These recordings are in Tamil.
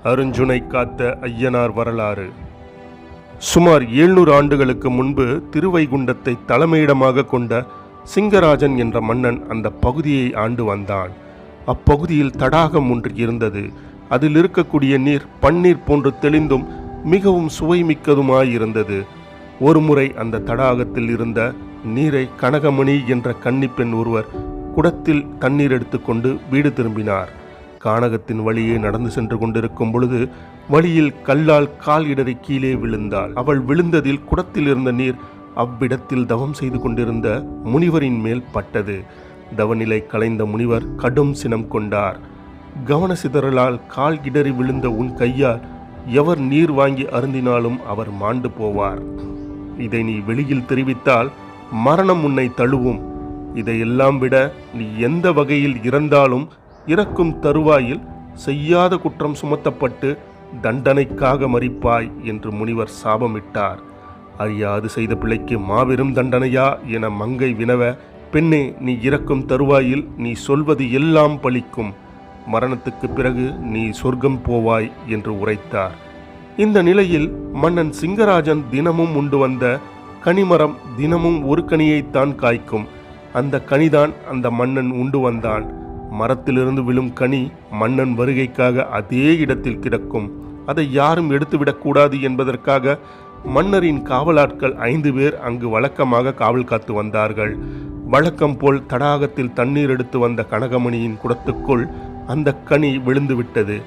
அருஞ்சுனை காத்த ஐயனார் வரலாறு. சுமார் 700 ஆண்டுகளுக்கு முன்பு திருவைகுண்டத்தை தலைமையிடமாக கொண்ட சிங்கராஜன் என்ற மன்னன் அந்த பகுதியை ஆண்டு வந்தான். அப்பகுதியில் தடாகம் ஒன்று இருந்தது. அதில் இருக்கக்கூடிய நீர் பன்னீர் போன்று தெளிந்தும் மிகவும் சுவைமிக்கதுமாயிருந்தது. ஒருமுறை அந்த தடாகத்தில் இருந்த நீரை கனகமணி என்ற கன்னிப்பெண் ஒருவர் குடத்தில் தண்ணீர் எடுத்துக்கொண்டு வீடு திரும்பினார். கானகத்தின் வழியே நடந்து சென்று கொண்டிருக்கும் பொழுது வழியில் கல்லால் கால் இடறி கீழே விழுந்தாள். அவள் விழுந்ததில் குடத்தில் இருந்த நீர் அவ்விடத்தில் தவம் செய்து கொண்டிருந்த முனிவரின் மேல் பட்டது. தவநிலை கலைந்த முனிவர் கடும் சினம் கொண்டார். கவன சிதறலால் கால் இடறி விழுந்த உன் கையால் எவர் நீர் வாங்கி அருந்தினாலும் அவர் மாண்டு போவார். இதை நீ வெளியில் தெரிவித்தால் மரணம் உன்னை தழுவும். இதையெல்லாம் விட நீ எந்த வகையில் இறந்தாலும் இறக்கும் தருவாயில் செய்யாத குற்றம் சுமத்தப்பட்டு தண்டனைக்காக மரிப்பாய் என்று முனிவர் சாபமிட்டார். அறியாது செய்த பிழைக்கு மாபெரும் தண்டனையா என மங்கை வினவ, பெண்ணே, நீ இறக்கும் தருவாயில் நீ சொல்வது எல்லாம் பலிக்கும். மரணத்துக்கு பிறகு நீ சொர்க்கம் போவாய் என்று உரைத்தார். இந்த நிலையில் மன்னன் சிங்கராஜன் தினமும் உண்டு வந்த கனிமரம் தினமும் ஒரு கனியைத்தான் காய்க்கும். அந்த கனிதான் அந்த மன்னன் உண்டு வந்தான். மரத்திலிருந்து விழும் கனி மன்னன் வருகைக்காக அதே இடத்தில் கிடக்கும். அதை யாரும் எடுத்துவிடக்கூடாது என்பதற்காக மன்னரின் காவலாட்கள் 5 பேர் அங்கு வழக்கமாக காவல் காத்து வந்தார்கள். வழக்கம் போல் தடாகத்தில் தண்ணீர் எடுத்து வந்த கனகமணியின் குடத்துக்குள் அந்த கனி விழுந்துவிட்டது.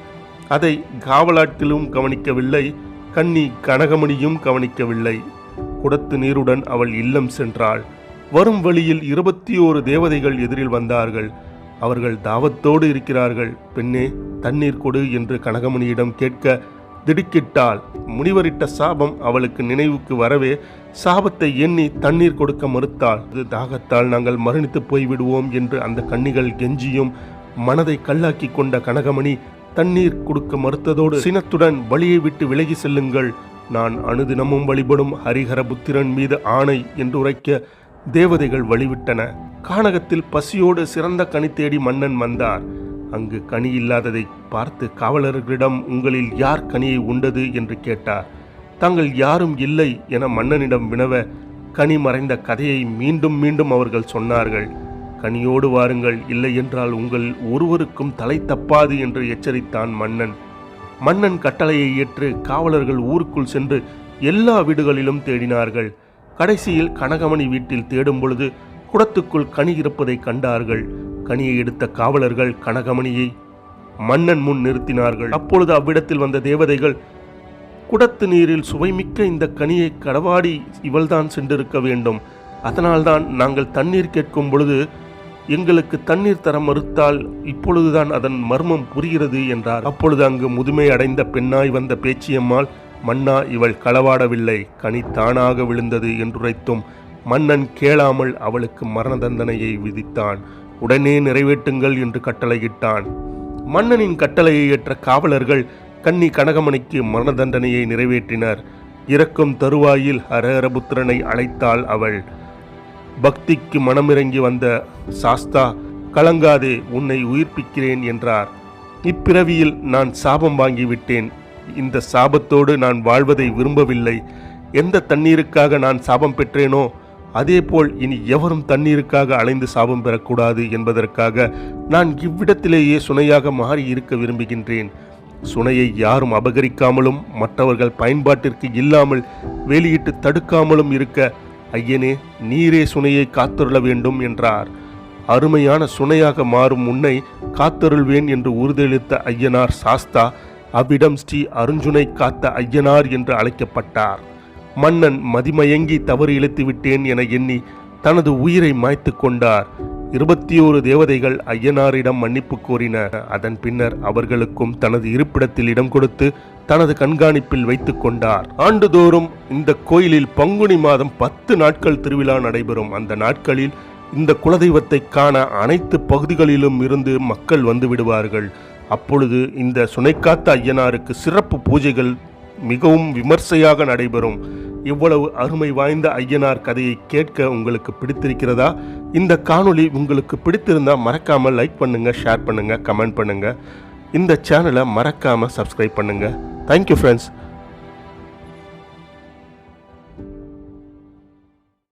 அதை காவலாட்களும் கவனிக்கவில்லை, கன்னி கனகமணியும் கவனிக்கவில்லை. குடத்து நீருடன் அவள் இல்லம் சென்றாள். வரும் வழியில் 21 தேவதைகள் எதிரில் வந்தார்கள். அவர்கள் தாவத்தோடு இருக்கிறார்கள். பெண்ணே, தண்ணீர் கொடு என்று கனகமணியிடம் கேட்க திடுக்கிட்டாள். முனிவரிட்ட சாபம் அவளுக்கு நினைவுக்கு வரவே சாபத்தை எண்ணி தண்ணீர் கொடுக்க மறுத்தாள். தாகத்தால் நாங்கள் மரணித்து போய்விடுவோம் என்று அந்த கன்னிகள் கெஞ்சியும் மனதை கல்லாக்கி கொண்ட கனகமணி தண்ணீர் கொடுக்க மறுத்ததோடு சினத்துடன் வழியை விட்டு விலகி செல்லுங்கள், நான் அனுதினமும் வழிபடும் ஹரிஹர புத்திரன் மீது ஆணை என்று உரைக்க தேவதைகள் வழிவிட்டன. கானகத்தில் பசியோடு சிறந்த கனி தேடி மன்னன் வந்தார். அங்கு கனி இல்லாததை பார்த்து காவலர்களிடம் உங்களில் யார் கனியை உண்டது என்று கேட்டார். தாங்கள் யாரும் இல்லை என மன்னனிடம் வினவ கனி மறைந்த கதையை மீண்டும் மீண்டும் அவர்கள் சொன்னார்கள். கனியோடு வாருங்கள், இல்லை என்றால் உங்கள் ஒருவருக்கும் தலை தப்பாது என்று எச்சரித்தான் மன்னன். மன்னன் கட்டளையை ஏற்று காவலர்கள் ஊருக்குள் சென்று எல்லா வீடுகளிலும் தேடினார்கள். கடைசியில் கனகமணி வீட்டில் தேடும் பொழுது குடத்துக்குள் கனி இருப்பதை கண்டார்கள். கனியை எடுத்த காவலர்கள் கனகமணியை மன்னன் முன் நிறுத்தினார்கள். அப்பொழுது அவ்விடத்தில் வந்த தேவதைகள், குடத்து நீரில் சுவைமிக்க இந்த கனியை கடவாடி இவள்தான் சென்றிருக்க வேண்டும். அதனால்தான் நாங்கள் தண்ணீர் கேட்கும் பொழுது எங்களுக்கு தண்ணீர் தர மறுத்தால் இப்பொழுதுதான் அதன் மர்மம் புரிகிறது என்றார். அப்பொழுது அங்கு முதுமை அடைந்த பெண்ணாய் வந்த பேச்சியம்மாள், மன்னா, இவள் களவாடவில்லை, கனி தானாக விழுந்தது என்றுரைத்தும் மன்னன் கேளாமல் அவளுக்கு மரண தண்டனையை விதித்தான். உடனே நிறைவேற்றுங்கள் என்று கட்டளையிட்டான். மன்னனின் கட்டளையை ஏற்ற காவலர்கள் கன்னி கனகமணிக்கு மரண தண்டனையை நிறைவேற்றினர். இறக்கும் தருவாயில் ஹரஹரபுத்திரனை அழைத்தாள் அவள். பக்திக்கு மனமிறங்கி வந்த சாஸ்தா, கலங்காதே, உன்னை உயிர்ப்பிக்கிறேன் என்றார். இப்பிறவியில் நான் சாபம் வாங்கிவிட்டேன். இந்த சாபத்தோடு நான் வாழ்வதை விரும்பவில்லை. எந்த தண்ணீருக்காக நான் சாபம் பெற்றேனோ அதேபோல் இனி எவரும் தண்ணீருக்காக அலைந்து சாபம் பெறக்கூடாது என்பதற்காக நான் இவ்விடத்திலேயே சுனையாக மாறி இருக்க விரும்புகின்றேன். சுனையை யாரும் அபகரிக்காமலும் மற்றவர்கள் பயன்பாட்டிற்கு இல்லாமல் வெளியிட்டு தடுக்காமலும் இருக்க ஐயனே, நீரே சுனையை காத்தருள வேண்டும் என்றார். அருமையான சுனையாக மாறும் உன்னை காத்தருள்வேன் என்று உறுதியளித்த ஐயனார் சாஸ்தா அவ்விடம் ஸ்ரீ அருஞ்சுனை காத்த ஐயனார் என்று அழைக்கப்பட்டார். மன்னன் மதிமயங்கி தவறு இழைத்து விட்டேன் என எண்ணி தனது உயிரை மாய்த்து கொண்டார். 21 தேவதைகள் ஐயனாரிடம் மன்னிப்பு கோரினர். அதன் பின்னர் அவர்களுக்கும் தனது இருப்பிடத்தில் இடம் கொடுத்து தனது கண்காணிப்பில் வைத்து கொண்டார். ஆண்டுதோறும் இந்த கோயிலில் பங்குனி மாதம் 10 நாட்கள் திருவிழா நடைபெறும். அந்த நாட்களில் இந்த குலதெய்வத்தை காண அனைத்து பகுதிகளிலும் இருந்து மக்கள் வந்து விடுவார்கள். அப்பொழுது இந்த சுனைக்காத்த ஐயனாருக்கு சிறப்பு பூஜைகள் மிகவும் விமர்சையாக நடைபெறும். இவ்வளவு அருமை வாய்ந்த ஐயனார் கதையை கேட்க உங்களுக்கு பிடித்திருக்கிறதா? இந்த காணொளி உங்களுக்கு பிடித்திருந்தால் மறக்காமல் லைக் பண்ணுங்க, ஷேர் பண்ணுங்க, கமெண்ட் பண்ணுங்க. இந்த சேனலை மறக்காமல் சப்ஸ்கிரைப் பண்ணுங்கள். Thank you friends.